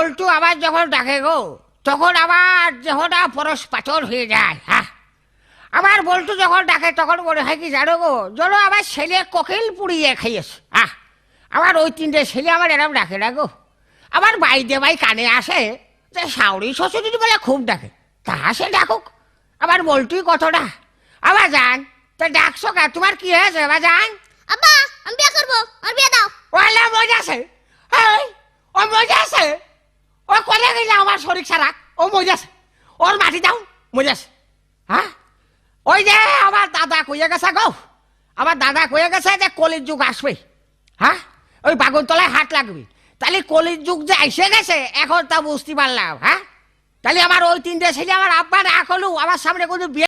বল্টু আবার যখন ডাকে গো তখন আমার দেহটা পরশ পাথর হয়ে যায়। হ্যাঁ, আমার বল্টু যখন ডাকে তখন মনে হয় কি জানো গো, যেন আমার ছেলে কোকিল পুড়িয়ে খাইয়েছে। হ্যাঁ, আমার ওই তিনটে ছেলে আমার এরম ডাকে না গো। আমার বাইদে ভাই কানে আসে যে শাওরি শ্বশুরি বলে খুব ডাকে, তা সে ডাকুক, আমার বল্টুই কতটা। আবার যান তা ডাকছো কা, তোমার কি হয়েছে আবার যান? আব্বা আমি বিয়ে করবো, আর বিয়ে দাও। ওলা মজা আছে, ও মজা আছে, ও করে গেলে আমার শরীর সারা, ও মজা আছে, ওর মাটি দাও মজা আছে। হ্যাঁ, ওই যে আমার দাদা কইয়া গেছে গো, আমার দাদা কইয়া গেছে যে কলির যুগ আসবে। হ্যাঁ, ওই বাগুনতলায় হাট লাগবে, তাহলে কলির যুগ যে এসে গেছে এখন তা বুঝতে পারলাম। হ্যাঁ, তাহলে আমার ওই তিনটে ছেলে আমার আব্বা না করলু আমার সামনে কোনো বিয়ে